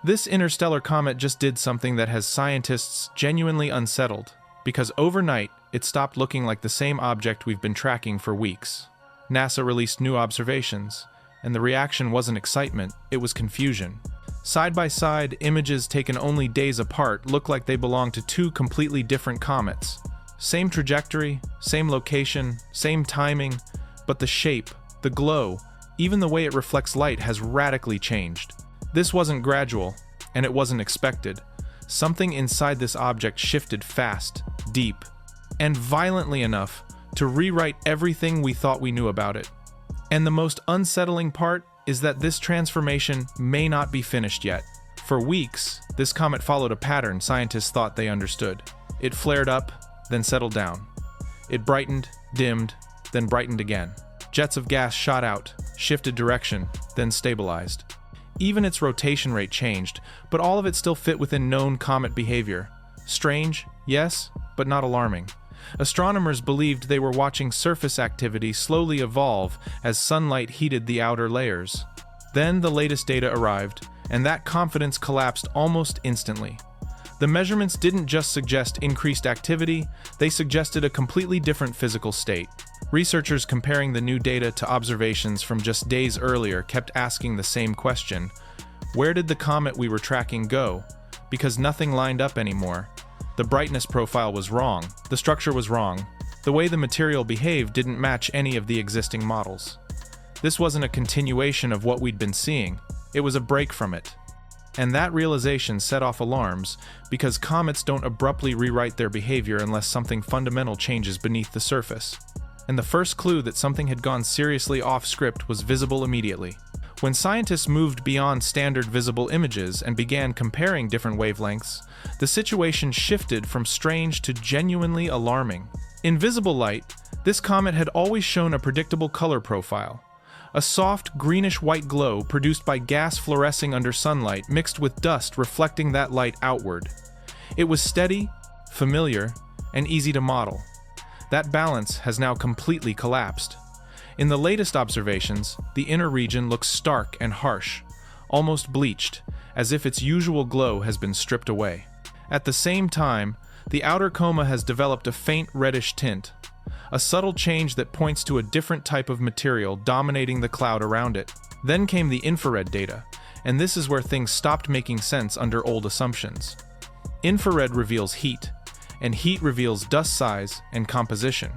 This interstellar comet just did something that has scientists genuinely unsettled, because overnight, it stopped looking like the same object we've been tracking for weeks. NASA released new observations, and the reaction wasn't excitement, it was confusion. Side-by-side, images taken only days apart look like they belong to two completely different comets. Same trajectory, same location, same timing, but the shape, the glow, even the way it reflects light has radically changed. This wasn't gradual, and it wasn't expected. Something inside this object shifted fast, deep, and violently enough to rewrite everything we thought we knew about it. And the most unsettling part is that this transformation may not be finished yet. For weeks, this comet followed a pattern scientists thought they understood. It flared up, then settled down. It brightened, dimmed, then brightened again. Jets of gas shot out, shifted direction, then stabilized. Even its rotation rate changed, but all of it still fit within known comet behavior. Strange, yes, but not alarming. Astronomers believed they were watching surface activity slowly evolve as sunlight heated the outer layers. Then the latest data arrived, and that confidence collapsed almost instantly. The measurements didn't just suggest increased activity, they suggested a completely different physical state. Researchers comparing the new data to observations from just days earlier kept asking the same question: where did the comet we were tracking go? Because nothing lined up anymore. The brightness profile was wrong, the structure was wrong, the way the material behaved didn't match any of the existing models. This wasn't a continuation of what we'd been seeing, it was a break from it. And that realization set off alarms, because comets don't abruptly rewrite their behavior unless something fundamental changes beneath the surface. And the first clue that something had gone seriously off script was visible immediately. When scientists moved beyond standard visible images and began comparing different wavelengths, the situation shifted from strange to genuinely alarming. In visible light, this comet had always shown a predictable color profile. A soft, greenish-white glow produced by gas fluorescing under sunlight mixed with dust reflecting that light outward. It was steady, familiar, and easy to model. That balance has now completely collapsed. In the latest observations, the inner region looks stark and harsh, almost bleached, as if its usual glow has been stripped away. At the same time, the outer coma has developed a faint reddish tint, a subtle change that points to a different type of material dominating the cloud around it. Then came the infrared data, and this is where things stopped making sense under old assumptions. Infrared reveals heat, and heat reveals dust size and composition.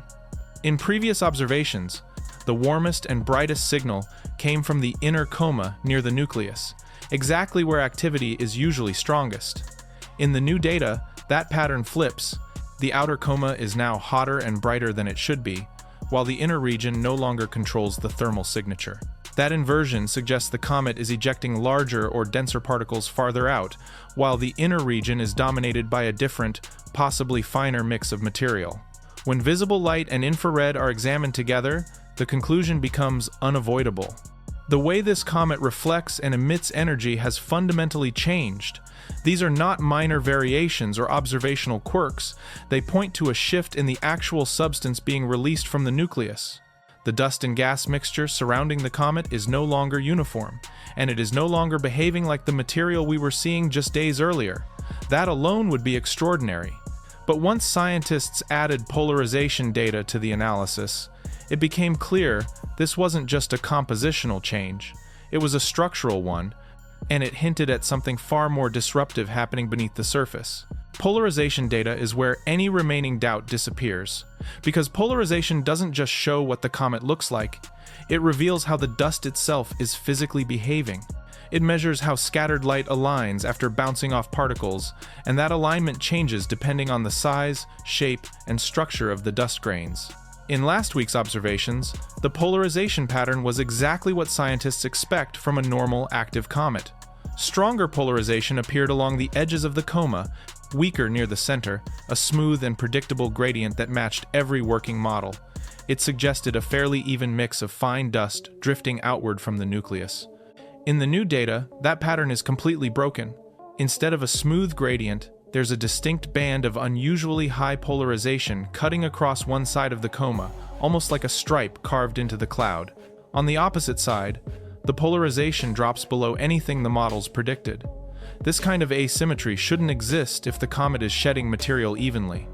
In previous observations, the warmest and brightest signal came from the inner coma near the nucleus, exactly where activity is usually strongest. In the new data, that pattern flips. The outer coma is now hotter and brighter than it should be, while the inner region no longer controls the thermal signature. That inversion suggests the comet is ejecting larger or denser particles farther out, while the inner region is dominated by a different, possibly finer mix of material. When visible light and infrared are examined together, the conclusion becomes unavoidable. The way this comet reflects and emits energy has fundamentally changed. These are not minor variations or observational quirks, they point to a shift in the actual substance being released from the nucleus. The dust and gas mixture surrounding the comet is no longer uniform, and it is no longer behaving like the material we were seeing just days earlier. That alone would be extraordinary. But once scientists added polarization data to the analysis, it became clear this wasn't just a compositional change, it was a structural one, and it hinted at something far more disruptive happening beneath the surface. Polarization data is where any remaining doubt disappears, because polarization doesn't just show what the comet looks like, it reveals how the dust itself is physically behaving. It measures how scattered light aligns after bouncing off particles, and that alignment changes depending on the size, shape, and structure of the dust grains. In last week's observations, the polarization pattern was exactly what scientists expect from a normal, active comet. Stronger polarization appeared along the edges of the coma, weaker near the center, a smooth and predictable gradient that matched every working model. It suggested a fairly even mix of fine dust drifting outward from the nucleus. In the new data, that pattern is completely broken. Instead of a smooth gradient, there's a distinct band of unusually high polarization cutting across one side of the coma, almost like a stripe carved into the cloud. On the opposite side, the polarization drops below anything the models predicted. This kind of asymmetry shouldn't exist if the comet is shedding material evenly.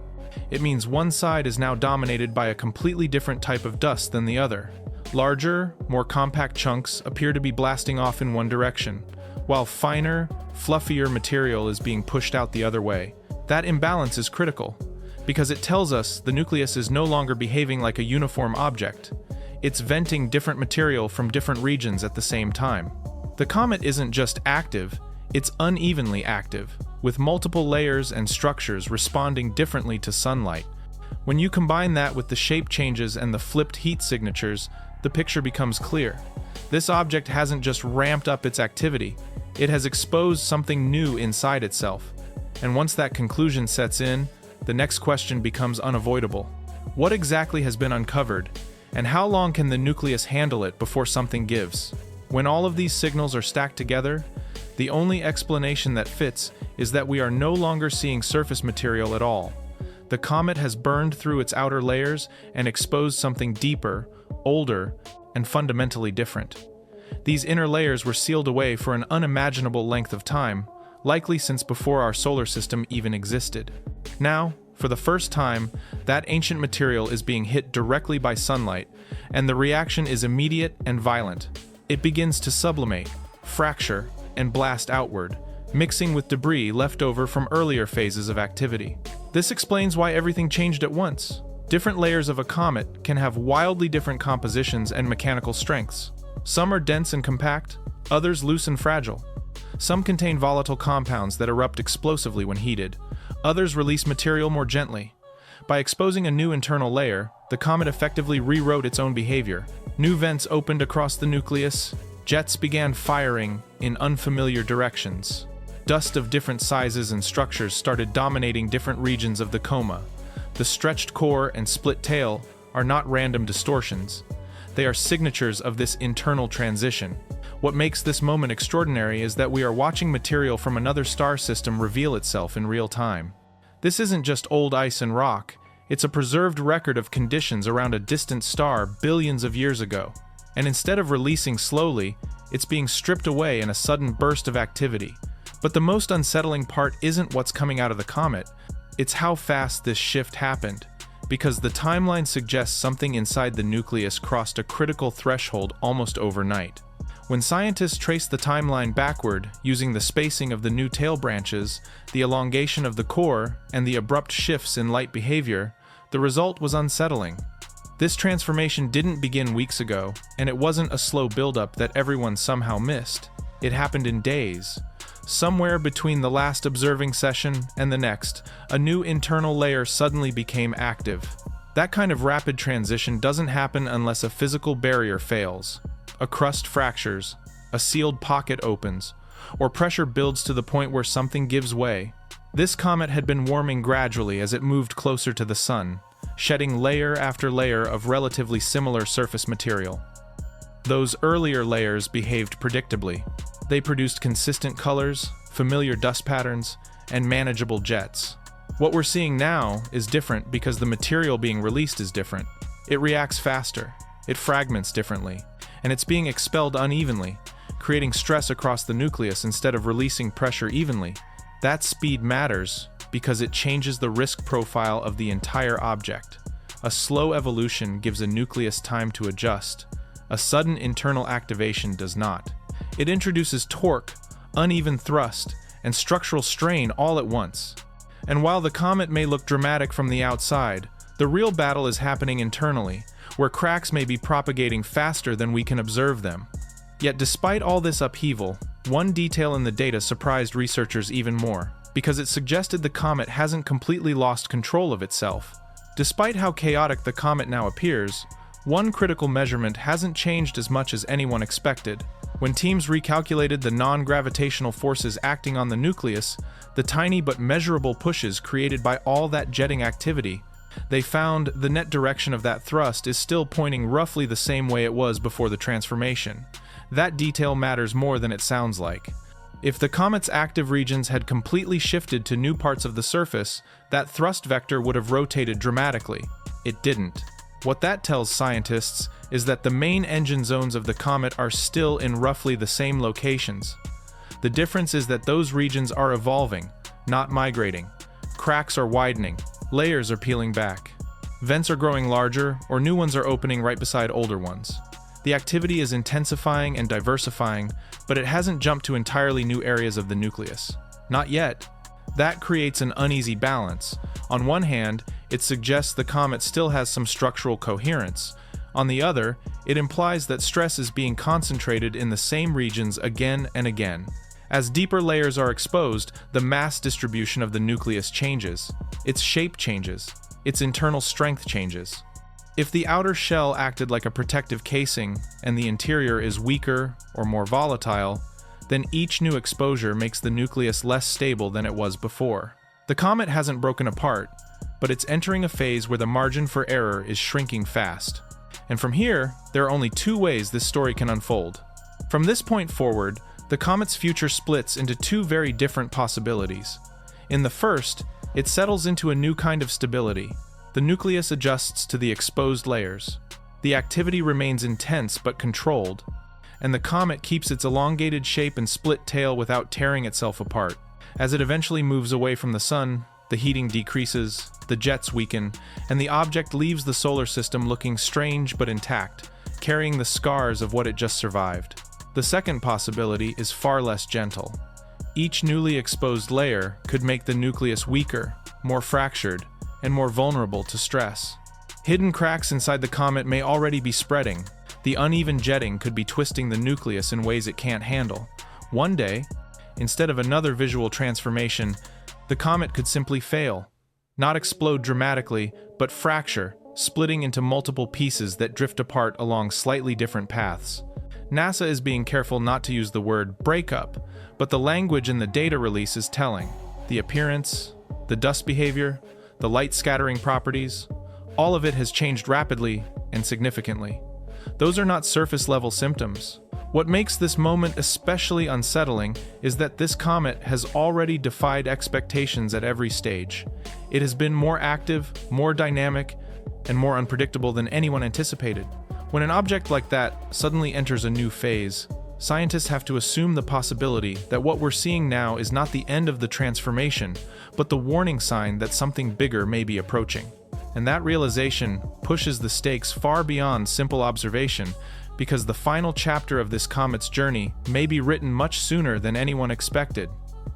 It means one side is now dominated by a completely different type of dust than the other. Larger, more compact chunks appear to be blasting off in one direction, while finer, fluffier material is being pushed out the other way. That imbalance is critical, because it tells us the nucleus is no longer behaving like a uniform object. It's venting different material from different regions at the same time. The comet isn't just active, it's unevenly active, with multiple layers and structures responding differently to sunlight. When you combine that with the shape changes and the flipped heat signatures, the picture becomes clear. This object hasn't just ramped up its activity, it has exposed something new inside itself. And once that conclusion sets in, the next question becomes unavoidable. What exactly has been uncovered, and how long can the nucleus handle it before something gives? When all of these signals are stacked together, the only explanation that fits is that we are no longer seeing surface material at all. The comet has burned through its outer layers and exposed something deeper, older, and fundamentally different. These inner layers were sealed away for an unimaginable length of time, likely since before our solar system even existed. Now, for the first time, that ancient material is being hit directly by sunlight, and the reaction is immediate and violent. It begins to sublimate, fracture, and blast outward, mixing with debris left over from earlier phases of activity. This explains why everything changed at once. Different layers of a comet can have wildly different compositions and mechanical strengths. Some are dense and compact, others loose and fragile. Some contain volatile compounds that erupt explosively when heated. Others release material more gently. By exposing a new internal layer, the comet effectively rewrote its own behavior. New vents opened across the nucleus. Jets began firing in unfamiliar directions. Dust of different sizes and structures started dominating different regions of the coma. The stretched core and split tail are not random distortions. They are signatures of this internal transition. What makes this moment extraordinary is that we are watching material from another star system reveal itself in real time. This isn't just old ice and rock, it's a preserved record of conditions around a distant star billions of years ago. And instead of releasing slowly, it's being stripped away in a sudden burst of activity. But the most unsettling part isn't what's coming out of the comet, it's how fast this shift happened, because the timeline suggests something inside the nucleus crossed a critical threshold almost overnight. When scientists traced the timeline backward using the spacing of the new tail branches, the elongation of the core, and the abrupt shifts in light behavior, the result was unsettling. This transformation didn't begin weeks ago, and it wasn't a slow buildup that everyone somehow missed. It happened in days. Somewhere between the last observing session and the next, a new internal layer suddenly became active. That kind of rapid transition doesn't happen unless a physical barrier fails. A crust fractures, a sealed pocket opens, or pressure builds to the point where something gives way. This comet had been warming gradually as it moved closer to the sun, shedding layer after layer of relatively similar surface material. Those earlier layers behaved predictably. They produced consistent colors, familiar dust patterns, and manageable jets. What we're seeing now is different because the material being released is different. It reacts faster, it fragments differently, and it's being expelled unevenly, creating stress across the nucleus instead of releasing pressure evenly. That speed matters because it changes the risk profile of the entire object. A slow evolution gives a nucleus time to adjust. A sudden internal activation does not. It introduces torque, uneven thrust, and structural strain all at once. And while the comet may look dramatic from the outside, the real battle is happening internally, where cracks may be propagating faster than we can observe them. Yet despite all this upheaval, one detail in the data surprised researchers even more, because it suggested the comet hasn't completely lost control of itself. Despite how chaotic the comet now appears, one critical measurement hasn't changed as much as anyone expected. When teams recalculated the non-gravitational forces acting on the nucleus, the tiny but measurable pushes created by all that jetting activity, they found the net direction of that thrust is still pointing roughly the same way it was before the transformation. That detail matters more than it sounds like. If the comet's active regions had completely shifted to new parts of the surface, that thrust vector would have rotated dramatically. It didn't. What that tells scientists is that the main engine zones of the comet are still in roughly the same locations. The difference is that those regions are evolving, not migrating. Cracks are widening, layers are peeling back. Vents are growing larger, or new ones are opening right beside older ones. The activity is intensifying and diversifying, but it hasn't jumped to entirely new areas of the nucleus. Not yet. That creates an uneasy balance. On one hand, it suggests the comet still has some structural coherence. On the other, it implies that stress is being concentrated in the same regions again and again. As deeper layers are exposed, the mass distribution of the nucleus changes. Its shape changes. Its internal strength changes. If the outer shell acted like a protective casing and the interior is weaker or more volatile, then each new exposure makes the nucleus less stable than it was before. The comet hasn't broken apart, but it's entering a phase where the margin for error is shrinking fast. And from here, there are only two ways this story can unfold. From this point forward, the comet's future splits into two very different possibilities. In the first, it settles into a new kind of stability. The nucleus adjusts to the exposed layers. The activity remains intense but controlled, and the comet keeps its elongated shape and split tail without tearing itself apart. As it eventually moves away from the sun, the heating decreases, the jets weaken, and the object leaves the solar system looking strange but intact, carrying the scars of what it just survived. The second possibility is far less gentle. Each newly exposed layer could make the nucleus weaker, more fractured, and more vulnerable to stress. Hidden cracks inside the comet may already be spreading. The uneven jetting could be twisting the nucleus in ways it can't handle. One day, instead of another visual transformation, the comet could simply fail. Not explode dramatically, but fracture, splitting into multiple pieces that drift apart along slightly different paths. NASA is being careful not to use the word breakup, but the language in the data release is telling. The appearance, the dust behavior, the light scattering properties, all of it has changed rapidly and significantly. Those are not surface-level symptoms. What makes this moment especially unsettling is that this comet has already defied expectations at every stage. It has been more active, more dynamic, and more unpredictable than anyone anticipated. When an object like that suddenly enters a new phase, scientists have to assume the possibility that what we're seeing now is not the end of the transformation, but the warning sign that something bigger may be approaching. And that realization pushes the stakes far beyond simple observation, because the final chapter of this comet's journey may be written much sooner than anyone expected.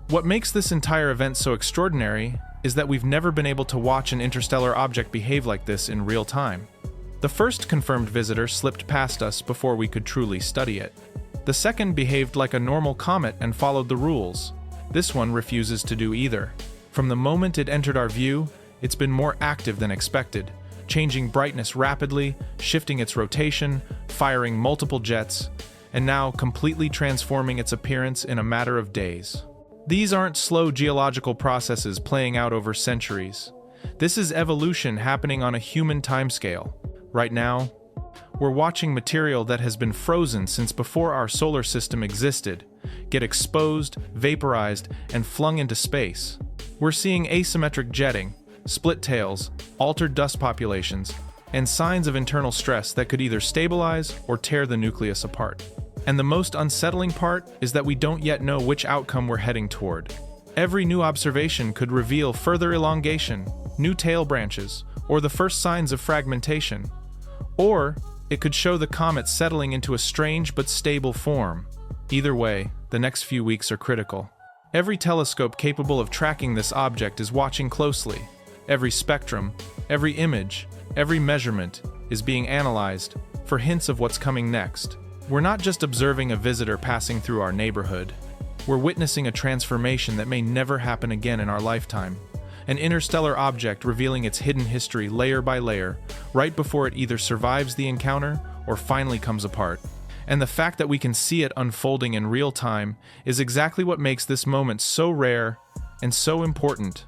What makes this entire event so extraordinary is that we've never been able to watch an interstellar object behave like this in real time. The first confirmed visitor slipped past us before we could truly study it. The second behaved like a normal comet and followed the rules. This one refuses to do either. From the moment it entered our view, it's been more active than expected, changing brightness rapidly, shifting its rotation, firing multiple jets, and now completely transforming its appearance in a matter of days. These aren't slow geological processes playing out over centuries. This is evolution happening on a human timescale. Right now, we're watching material that has been frozen since before our solar system existed get exposed, vaporized, and flung into space. We're seeing asymmetric jetting, split tails, altered dust populations, and signs of internal stress that could either stabilize or tear the nucleus apart. And the most unsettling part is that we don't yet know which outcome we're heading toward. Every new observation could reveal further elongation, new tail branches, or the first signs of fragmentation. Or it could show the comet settling into a strange but stable form. Either way, the next few weeks are critical. Every telescope capable of tracking this object is watching closely. Every spectrum, every image, every measurement is being analyzed for hints of what's coming next. We're not just observing a visitor passing through our neighborhood. We're witnessing a transformation that may never happen again in our lifetime. An interstellar object revealing its hidden history layer by layer, right before it either survives the encounter or finally comes apart. And the fact that we can see it unfolding in real time is exactly what makes this moment so rare and so important.